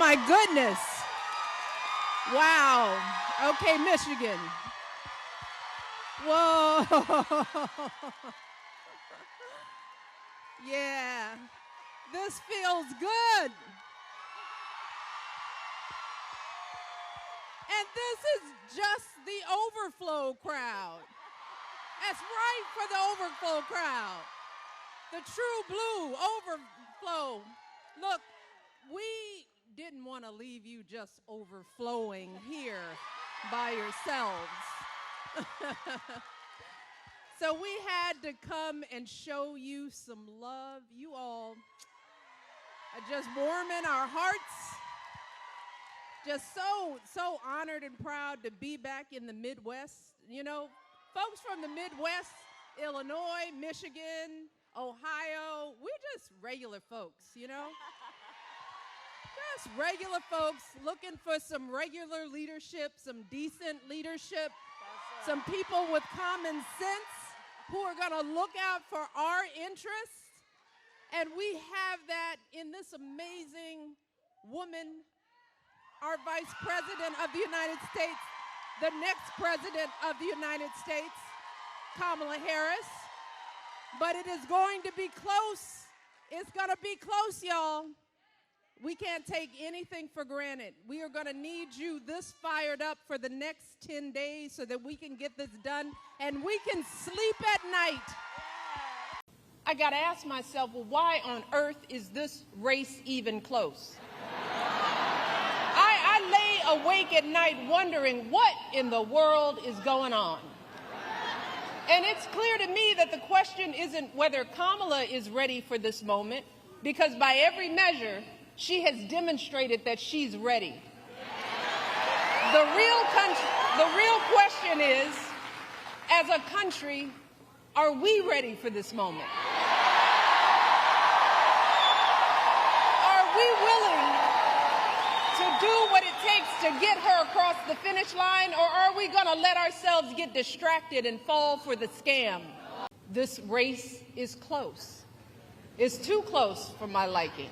my goodness. Wow. Okay, Michigan. Whoa. Yeah. This feels good. And this is just the overflow crowd. That's right, for the overflow crowd. The true blue overflow. Look, we didn't want to leave you just overflowing here by yourselves. So we had to come and show you some love. You all are just warming our hearts. Just so honored and proud to be back in the Midwest. You know, folks from the Midwest, Illinois, Michigan, Ohio, we're just regular folks, you know? Just regular folks looking for some regular leadership, some decent leadership, some people with common sense who are gonna look out for our interests. And we have that in this amazing woman, our Vice President of the United States, the next President of the United States, Kamala Harris. But it is going to be close. It's gonna be close, y'all. We can't take anything for granted. We are gonna need you this fired up for the next 10 days so that we can get this done and we can sleep at night. I gotta ask myself, well, why on earth is this race even close? I lay awake at night wondering what in the world is going on. And it's clear to me that the question isn't whether Kamala is ready for this moment, because by every measure, she has demonstrated that she's ready. The real question is, as a country, are we ready for this moment? Are we willing to do what it takes to get her across the finish line, or are we going to let ourselves get distracted and fall for the scam? This race is close. It's too close for my liking.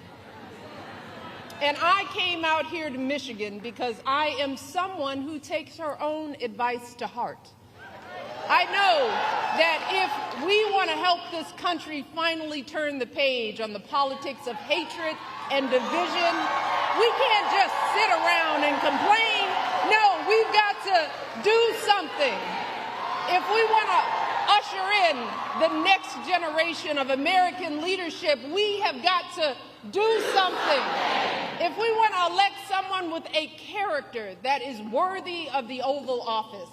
And I came out here to Michigan because I am someone who takes her own advice to heart. I know that if we want to help this country finally turn the page on the politics of hatred and division, we can't just sit around and complain. No, we've got to do something. If we want to usher in the next generation of American leadership, we have got to do something. If we want to elect someone with a character that is worthy of the Oval Office,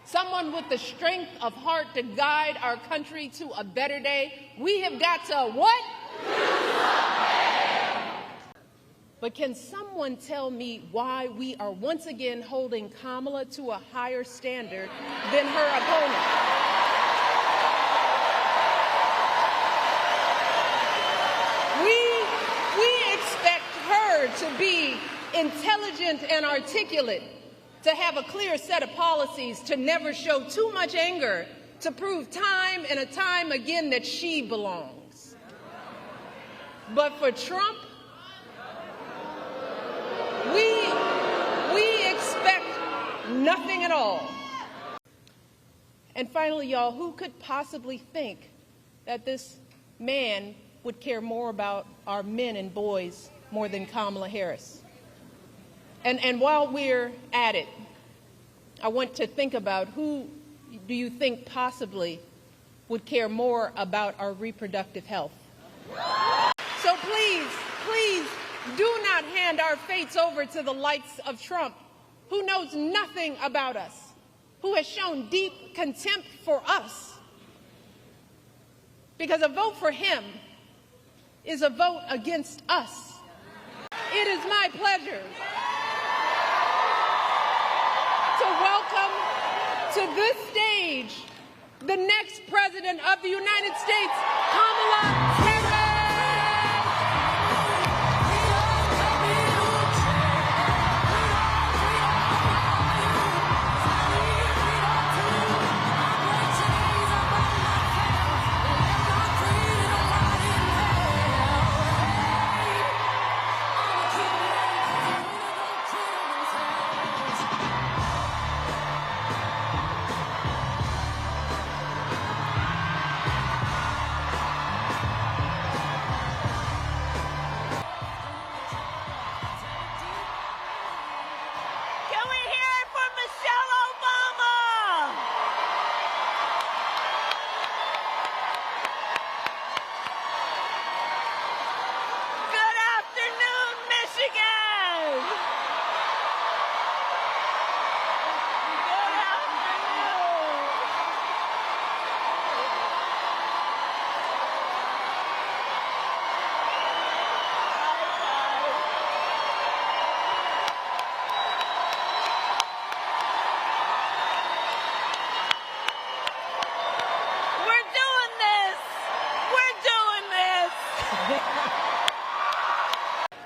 someone with the strength of heart to guide our country to a better day, we have got to what? But can someone tell me why we are once again holding Kamala to a higher standard than her opponent? We expect her to be intelligent and articulate, to have a clear set of policies, to never show too much anger, to prove time and time again that she belongs. But for Trump, we expect nothing at all. And finally, y'all, who could possibly think that this man would care more about our men and boys more than Kamala Harris? And while we're at it, I want to think about who do you think possibly would care more about our reproductive health? So please, please do not hand our fates over to the likes of Trump, who knows nothing about us, who has shown deep contempt for us. Because a vote for him is a vote against us. It is my pleasure to welcome to this stage the next President of the United States, Kamala Harris.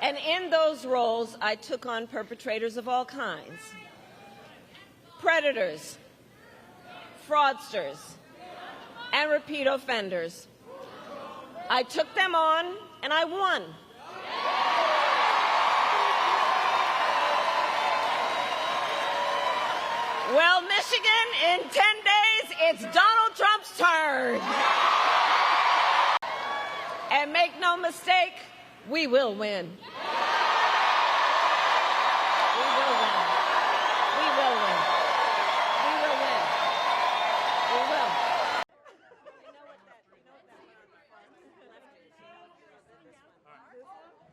And in those roles, I took on perpetrators of all kinds. Predators, fraudsters, and repeat offenders. I took them on, and I won. Well, Michigan, in 10 days, it's Donald Trump's turn. And make no mistake, we will win. We will win. We will win. We will win. We will.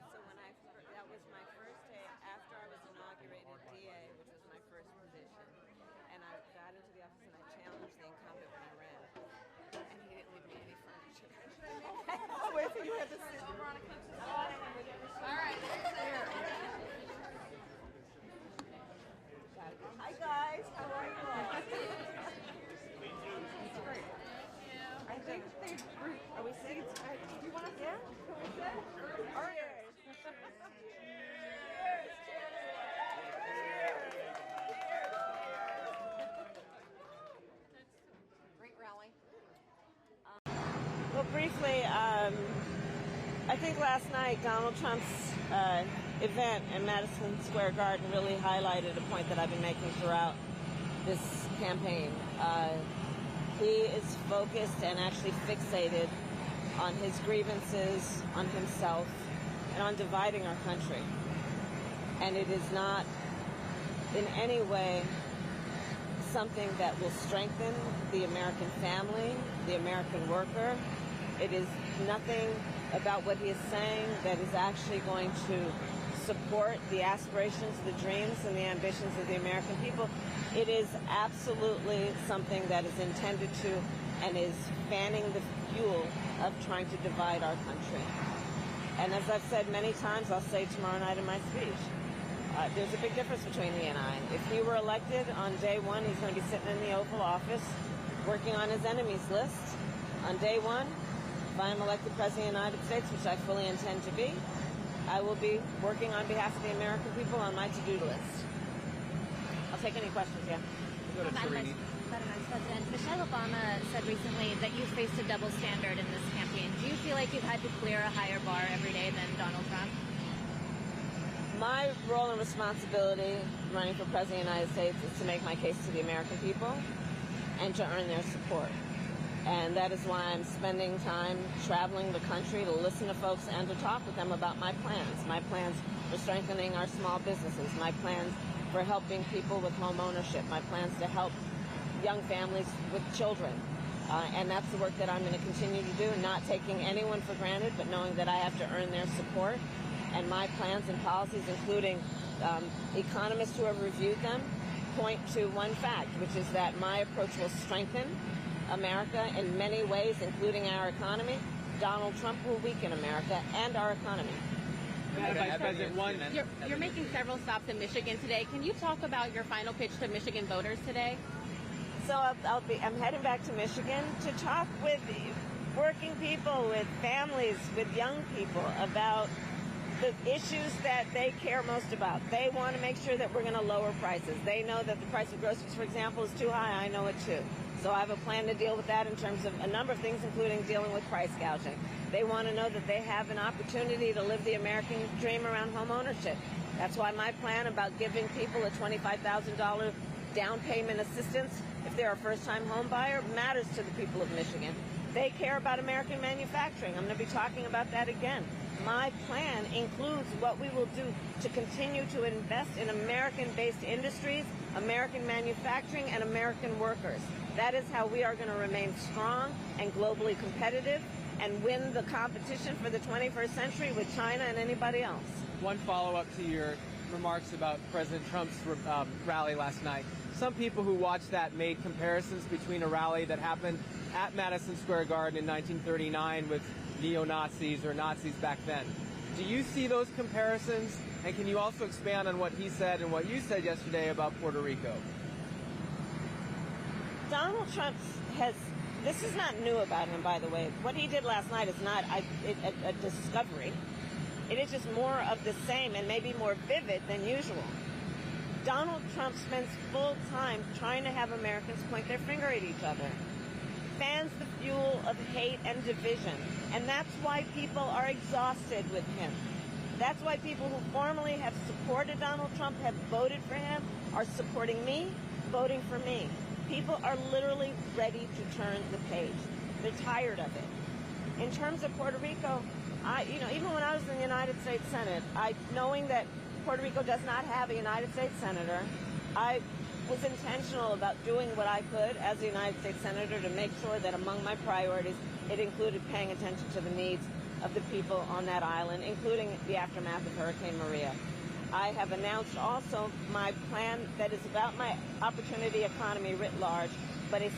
So when that was my first day after I was inaugurated DA, which was my first position, and I got into the office and I challenged the incumbent when I ran, and he didn't leave me any furniture. Oh, wait, so you had to sit. All right, there. Hi guys, how are you? I think are we sitting? Do you want to sit? Can we sit? All right. Great rally. Well, briefly, I think last night Donald Trump's event in Madison Square Garden really highlighted a point that I've been making throughout this campaign. He is focused and actually fixated on his grievances, on himself, and on dividing our country. And it is not in any way something that will strengthen the American family, the American worker. It is nothing about what he is saying that is actually going to support the aspirations, the dreams, and the ambitions of the American people. It is absolutely something that is intended to and is fanning the fuel of trying to divide our country. And as I've said many times, I'll say tomorrow night in my speech, there's a big difference between he and I. If he were elected on day one, he's going to be sitting in the Oval Office working on his enemies list. On day one, if I'm elected President of the United States, which I fully intend to be, I will be working on behalf of the American people on my to-do list. I'll take any questions, yeah. Madam Vice President, Michelle Obama said recently that you faced a double standard in this campaign. Do you feel like you've had to clear a higher bar every day than Donald Trump? My role and responsibility running for President of the United States is to make my case to the American people and to earn their support. And that is why I'm spending time traveling the country to listen to folks and to talk with them about my plans for strengthening our small businesses, my plans for helping people with home ownership, my plans to help young families with children. And that's the work that I'm going to continue to do, not taking anyone for granted, but knowing that I have to earn their support. And my plans and policies, including economists who have reviewed them, point to one fact, which is that my approach will strengthen America in many ways, including our economy. Donald Trump will weaken America and our economy. Vice President, You're making several stops in Michigan today. Can you talk about your final pitch to Michigan voters today? So I'm heading back to Michigan to talk with working people, with families, with young people about the issues that they care most about. They want to make sure that we're going to lower prices. They know that the price of groceries, for example, is too high. I know it too. So I have a plan to deal with that in terms of a number of things, including dealing with price gouging. They want to know that they have an opportunity to live the American dream around home ownership. That's why my plan about giving people a $25,000 down payment assistance if they're a first-time home buyer matters to the people of Michigan. They care about American manufacturing. I'm going to be talking about that again. My plan includes what we will do to continue to invest in American-based industries, American manufacturing, and American workers. That is how we are going to remain strong and globally competitive and win the competition for the 21st century with China and anybody else. One follow-up to your remarks about President Trump's rally last night. Some people who watched that made comparisons between a rally that happened at Madison Square Garden in 1939 with neo-Nazis or Nazis back then. Do you see those comparisons? And can you also expand on what he said and what you said yesterday about Puerto Rico? Donald Trump this is not new about him, by the way. What he did last night is not a discovery. It is just more of the same and maybe more vivid than usual. Donald Trump spends full time trying to have Americans point their finger at each other, fans the fuel of hate and division, and that's why people are exhausted with him. That's why people who formerly have supported Donald Trump, have voted for him, are supporting me, voting for me. People are literally ready to turn the page. They're tired of it. In terms of Puerto Rico, even when I was in the United States Senate, knowing that Puerto Rico does not have a United States Senator, I was intentional about doing what I could as a United States Senator to make sure that among my priorities, it included paying attention to the needs of the people on that island, including the aftermath of Hurricane Maria. I have announced also my plan that is about my opportunity economy writ large, but a